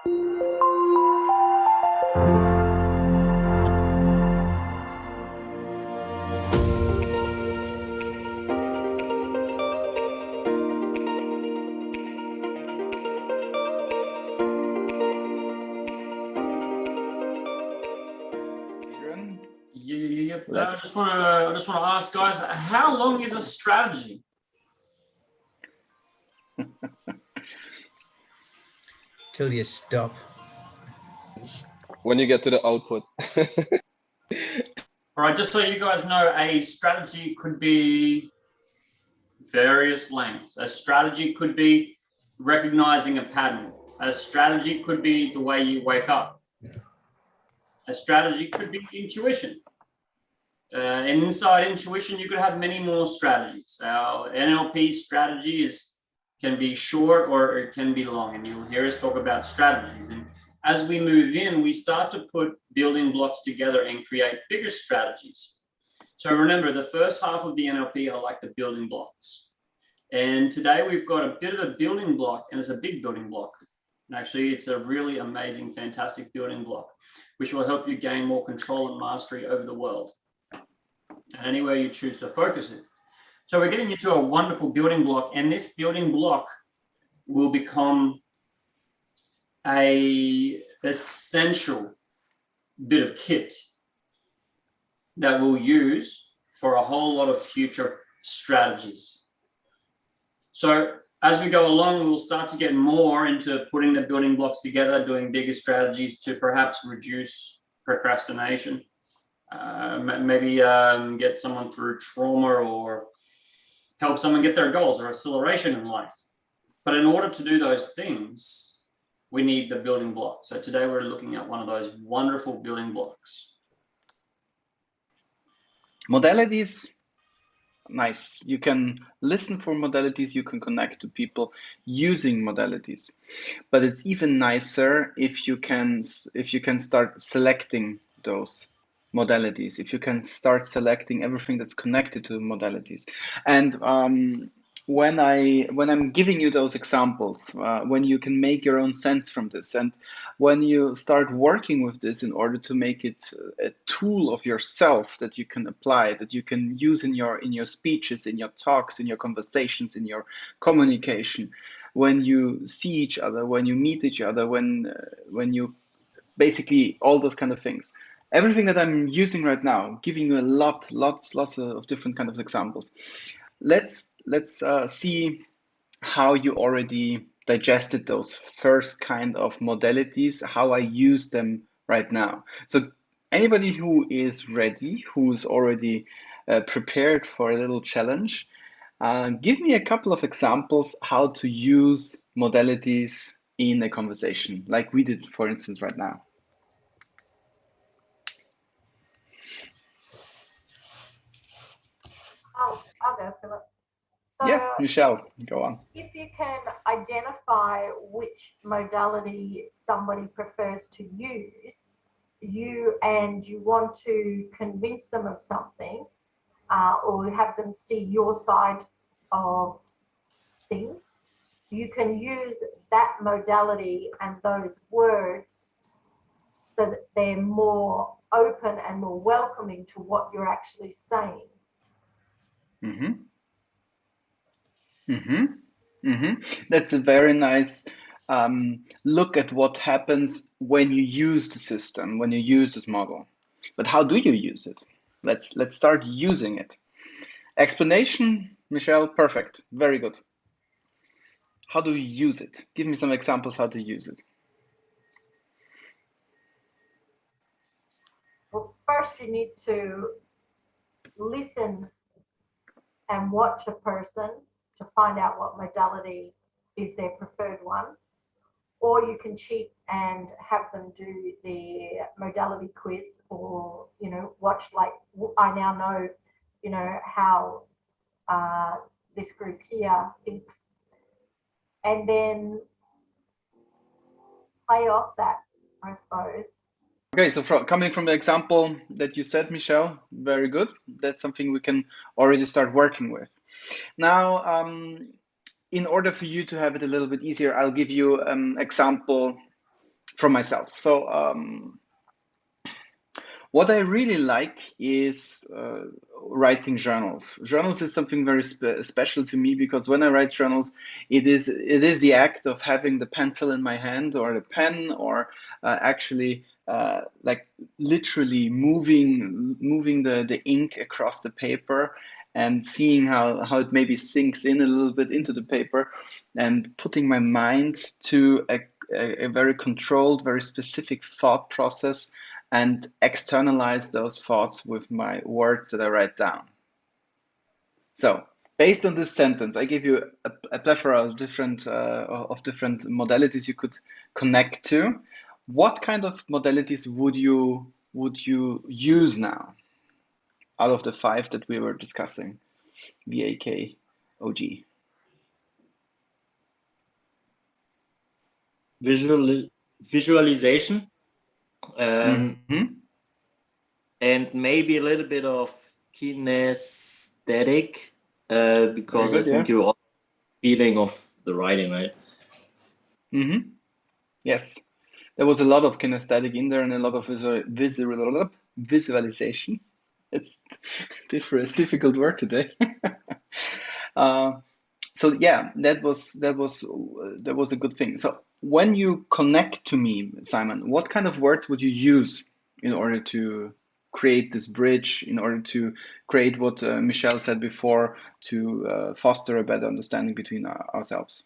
I just want to ask, guys, how long is a strategy? Till you stop. When you get to the output. All right, just so you guys know, a strategy could be various lengths. A strategy could be recognizing a pattern. A strategy could be the way you wake up. A strategy could be intuition. And inside intuition, you could have many more strategies. Our NLP strategy can be short or it can be long, and you'll hear us talk about strategies. And as we move in, we start to put building blocks together and create bigger strategies. So remember, the first half of the NLP are like the building blocks. And today we've got a bit of a building block, and it's a big building block. And actually, it's a really amazing, fantastic building block, which will help you gain more control and mastery over the world and anywhere you choose to focus it. So we're getting into a wonderful building block, and this building block will become an essential bit of kit that we'll use for a whole lot of future strategies. So as we go along, we'll start to get more into putting the building blocks together, doing bigger strategies to perhaps reduce procrastination, maybe get someone through trauma or help someone get their goals or acceleration in life. But in order to do those things, we need the building blocks. So today we're looking at one of those wonderful building blocks. Modalities, nice. You can listen for modalities, you can connect to people using modalities. But it's even nicer if you can start selecting those modalities, if you can start selecting everything that's connected to modalities. And when I'm giving you those examples, when you can make your own sense from this, and when you start working with this in order to make it a tool of yourself that you can apply, that you can use in your speeches, in your talks, in your conversations, in your communication, when you see each other, when you meet each other, when you basically all those kind of things. Everything that I'm using right now, giving you lots of different kind of examples. Let's see how you already digested those first kind of modalities, how I use them right now. So anybody who is ready, who's already prepared for a little challenge, give me a couple of examples how to use modalities in a conversation, like we did, for instance, right now. I'll go, Philip. So yeah, Michelle, go on. If you can identify which modality somebody prefers to use, you want to convince them of something, or have them see your side of things, you can use that modality and those words so that they're more open and more welcoming to what you're actually saying. That's a very nice look at what happens when you use the system, when you use this model. But how do you use it? Let's start using it. Explanation, Michelle, perfect, very good. How do you use it? Give me some examples how to use it. Well, first you need to listen and watch a person to find out what modality is their preferred one. Or you can cheat and have them do the modality quiz, or, watch, like, I now know, how this group here thinks. And then play off that, I suppose. Okay, so coming from the example that you said, Michelle, very good. That's something we can already start working with. Now, in order for you to have it a little bit easier, I'll give you an example from myself. So what I really like is writing journals. Journals is something very special to me, because when I write journals, it is the act of having the pencil in my hand, or the pen, or actually like literally moving the ink across the paper, and seeing how it maybe sinks in a little bit into the paper, and putting my mind to a very controlled, very specific thought process, and externalize those thoughts with my words that I write down. So based on this sentence, I give you a plethora of different modalities you could connect to. What kind of modalities would you use now out of the 5 that we were discussing? VAK, OG. Visualization, and maybe a little bit of kinesthetic, because Very good, I think you're all feeling of the writing, right? Yes, there was a lot of kinesthetic in there, and a lot of visualization. It's difficult word today. So yeah, that was a good thing. So when you connect to me, Simon, what kind of words would you use in order to create this bridge, in order to create what Michelle said before, to foster a better understanding between ourselves?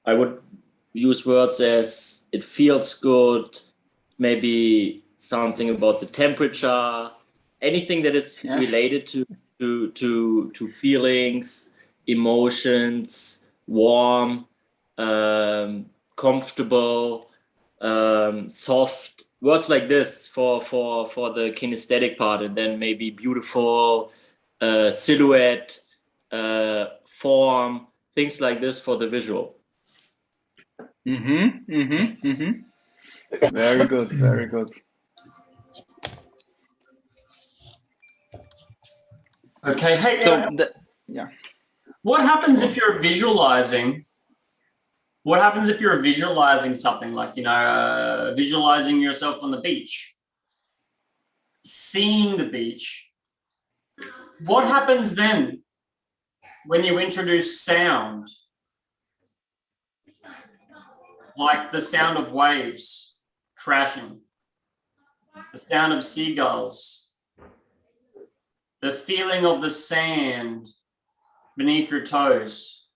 I would use words as it feels good, maybe something about the temperature, anything that is related to feelings, emotions, warm, comfortable, soft, words like this for the kinesthetic part, and then maybe beautiful, silhouette, form, things like this for the visual. Very good, very good. Okay, hey, so what happens if you're visualizing? What happens if you're visualizing something like, visualizing yourself on the beach, seeing the beach? What happens then when you introduce sound, like the sound of waves crashing, the sound of seagulls, the feeling of the sand beneath your toes,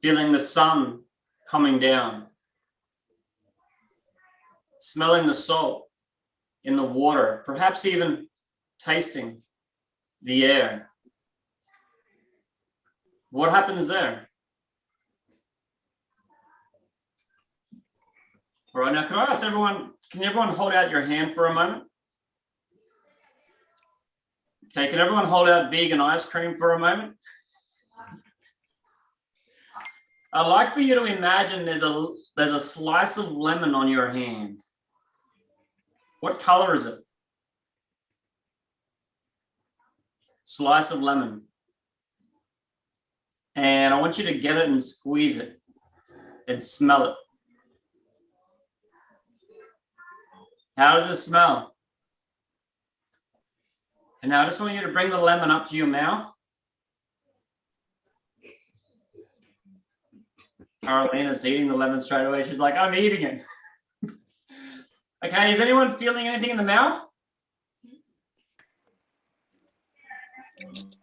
feeling the sun coming down, smelling the salt in the water, perhaps even tasting the air? What happens there? All right, now can I ask everyone, can everyone hold out your hand for a moment? Okay, can everyone hold out vegan ice cream for a moment? I'd like for you to imagine there's a slice of lemon on your hand. What color is it? Slice of lemon. And I want you to get it and squeeze it and smell it. How does it smell? And now I just want you to bring the lemon up to your mouth. Carolina's eating the lemon straight away. She's like, I'm eating it. Okay, is anyone feeling anything in the mouth?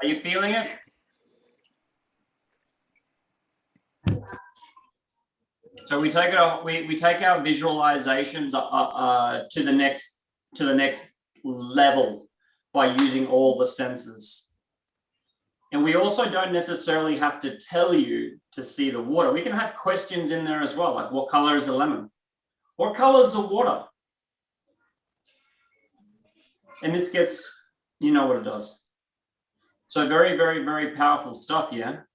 Are you feeling it? So we take our visualizations to the next level by using all the senses. And we also don't necessarily have to tell you to see the water. We can have questions in there as well, like what color is the lemon? What color is the water? And this gets, you know what it does. So very, very, very powerful stuff here.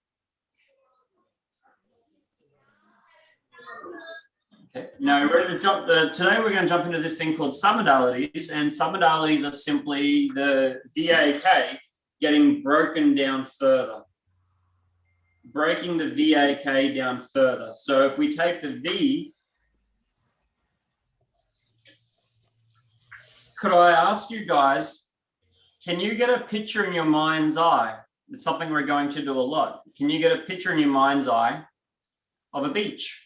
Okay, now we're ready to jump. Today we're going to jump into this thing called submodalities, and submodalities are simply the VAK getting broken down further. breaking the VAK down further. So if we take the V, could I ask you guys, can you get a picture in your mind's eye? It's something we're going to do a lot. Can you get a picture in your mind's eye of a beach?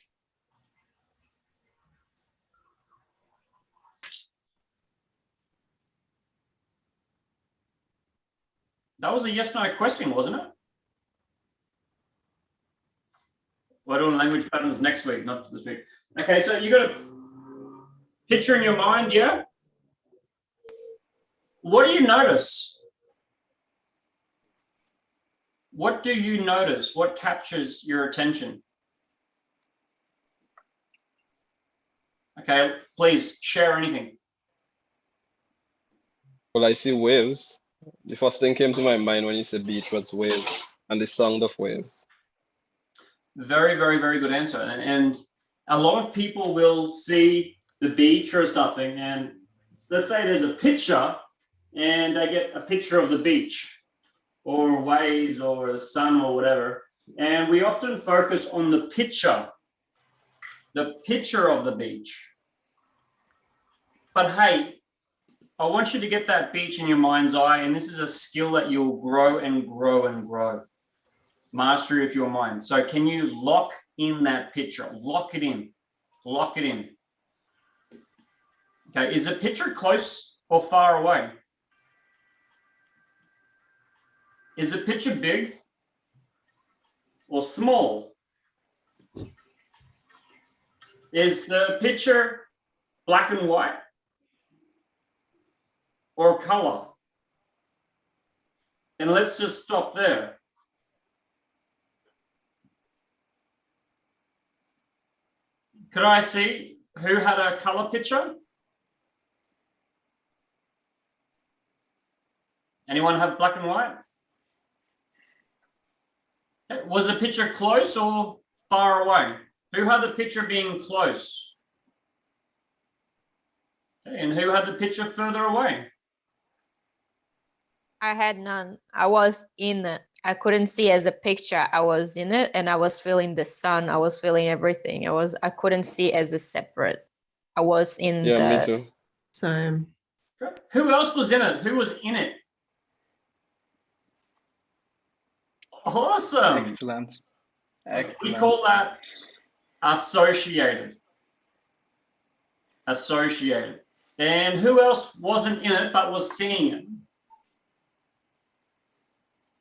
That was a yes/no question, wasn't it? We're doing language patterns next week, not this week. Okay, so you got a picture in your mind, yeah? What do you notice? What do you notice? What captures your attention? Okay, please share anything. Well, I see waves. The first thing came to my mind when you said beach was waves and the sound of waves. Very, very, very good answer. And a lot of people will see the beach or something, and let's say there's a picture and they get a picture of the beach or waves or the sun or whatever. And we often focus on the picture of the beach. But hey, I want you to get that beach in your mind's eye, and this is a skill that you'll grow and grow and grow. Mastery of your mind. So can you lock in that picture? Lock it in. Lock it in. Okay, is the picture close or far away? Is the picture big or small? Is the picture black and white or color? And let's just stop there. Could I see who had a color picture? Anyone have black and white? Was the picture close or far away? Who had the picture being close? Okay, and who had the picture further away? I had none. I was in it. I couldn't see as a picture. I was in it and I was feeling the sun. I was feeling everything. I couldn't see as a separate. I was in Yeah, me too. Same. Who else was in it? Who was in it? Awesome. Excellent. We Excellent. call that associated. Associated. And who else wasn't in it but was seeing it?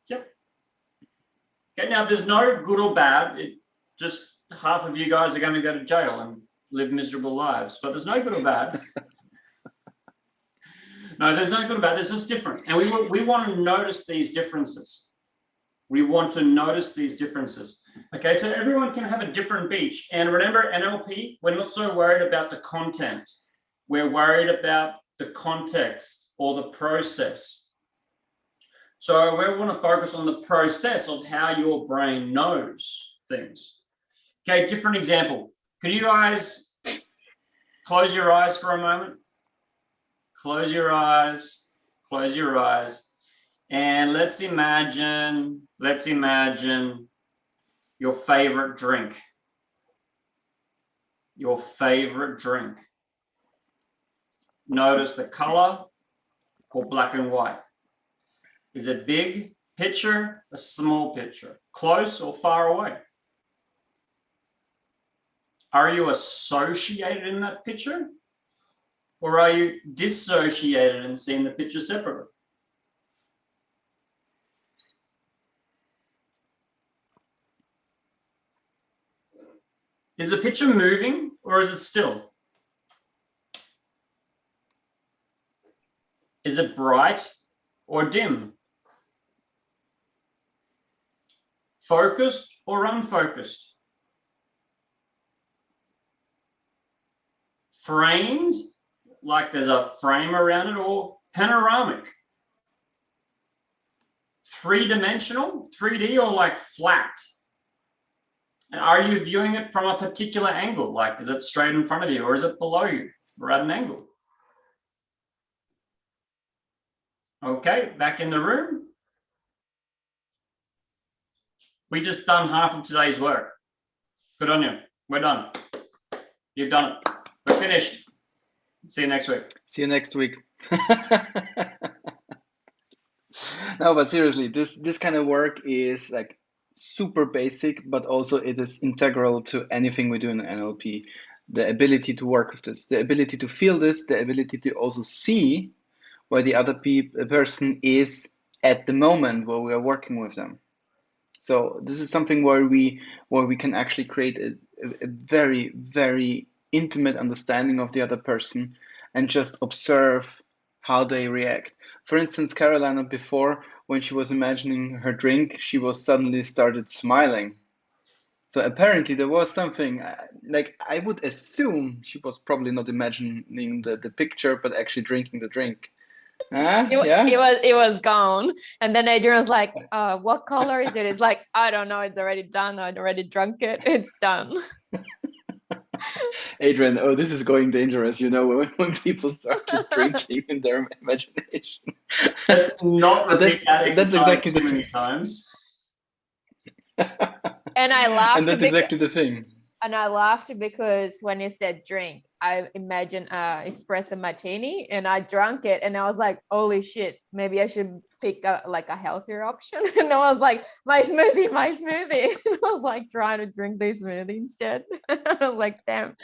Yep. Okay, now there's no good or bad. It just half of you guys are going to go to jail and live miserable lives, but there's no good or bad. No, there's no good or bad. There's just different. And we want to notice these differences. We want to notice these differences. Okay, so everyone can have a different beach. And remember, NLP, we're not so worried about the content. We're worried about the context or the process. So we want to focus on the process of how your brain knows things. Okay, different example. Could you guys close your eyes for a moment? Close your eyes, close your eyes. And let's imagine your favorite drink. Your favorite drink. Notice the color or black and white. Is it big picture, a small picture? Close or far away? Are you associated in that picture? Or are you dissociated and seeing the picture separately? Is the picture moving or is it still? Is it bright or dim? Focused or unfocused? Framed, like there's a frame around it, or panoramic? Three-dimensional, 3D, or like flat? And are you viewing it from a particular angle? Like, is it straight in front of you or is it below you or at an angle? Okay, back in the room. We just done half of today's work. Good on you. We're done. You've done it. We're finished. See you next week. See you next week. No, but seriously, this kind of work is like super basic, but also it is integral to anything we do in NLP. The ability to work with this, the ability to feel this, the ability to also see where the other person is at the moment where we are working with them. So this is something where we can actually create a very, very intimate understanding of the other person and just observe how they react. For instance, Carolina, before, when she was imagining her drink, she was suddenly started smiling. So apparently there was something, like I would assume she was probably not imagining the picture, but actually drinking the drink. Yeah. It was gone. And then Adrian was like, what color is it? It's like, I don't know, it's already done. I'd already drunk it. It's done. Adrian, oh, this is going dangerous, you know, when people start drinking in their imagination. Let's not repeat that that's exercise exactly too the many thing. times. And I laughed. And that's exactly the thing. And I laughed because when you said drink, I imagined espresso martini, and I drank it, and I was like, "Holy shit! Maybe I should pick a healthier option." And I was like, "My smoothie, my smoothie." And I was like trying to drink this smoothie instead. I was like, "Damn."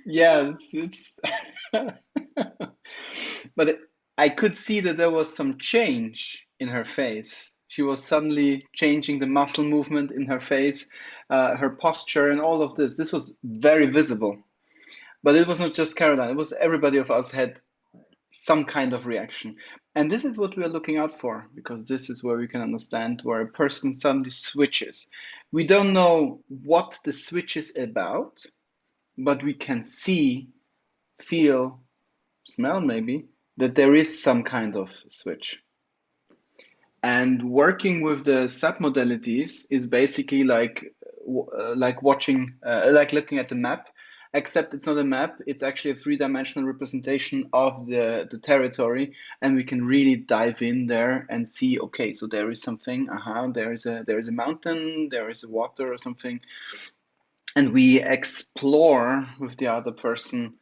Yeah, it's but I could see that there was some change in her face. She was suddenly changing the muscle movement in her face, her posture, and all of this. This was very visible. But it was not just Caroline, it was everybody of us had some kind of reaction. And this is what we are looking out for, because this is where we can understand where a person suddenly switches. We don't know what the switch is about, but we can see, feel, smell maybe, that there is some kind of switch. And working with the submodalities is basically like watching, like looking at the map, except it's not a map, it's actually a three-dimensional representation of the territory, and we can really dive in there and see, okay, so there is something, there is a mountain, there is a water or something, and we explore with the other person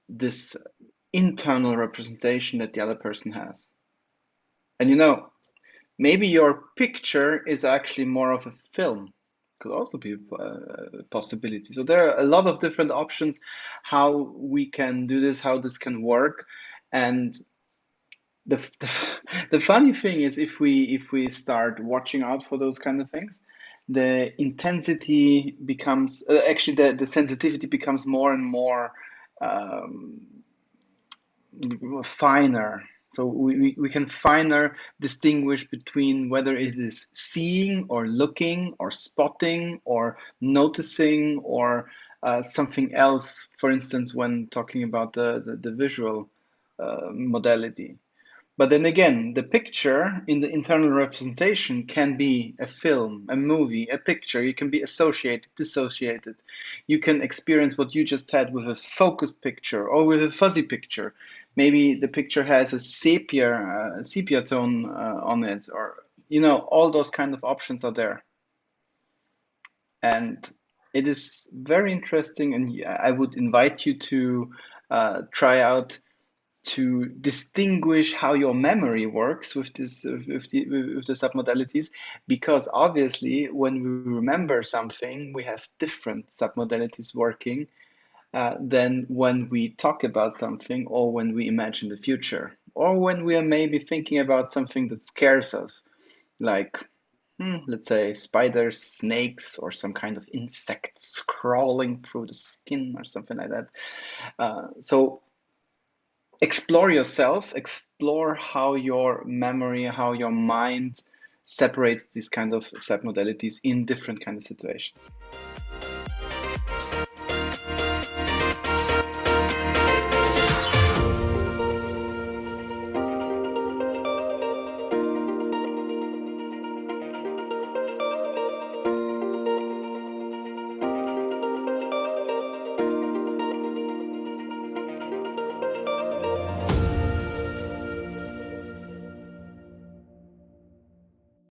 this internal representation that the other person has. And you know, maybe your picture is actually more of a film. Could also be a possibility. So there are a lot of different options how we can do this, how this can work. And the funny thing is, if we start watching out for those kind of things, the intensity becomes actually the sensitivity becomes more and more finer. So we can finer distinguish between whether it is seeing or looking or spotting or noticing or something else, for instance, when talking about the visual modality. But then again, the picture in the internal representation can be a film, a movie, a picture. You can be associated, dissociated. You can experience what you just had with a focused picture or with a fuzzy picture. Maybe the picture has a sepia tone on it, or all those kind of options are there. And it is very interesting, and I would invite you to try out to distinguish how your memory works with the submodalities, because obviously when we remember something, we have different submodalities working than when we talk about something, or when we imagine the future, or when we are maybe thinking about something that scares us, like let's say spiders, snakes, or some kind of insects crawling through the skin or something like that. So explore yourself, explore how your memory, how your mind separates these kind of submodalities in different kind of situations.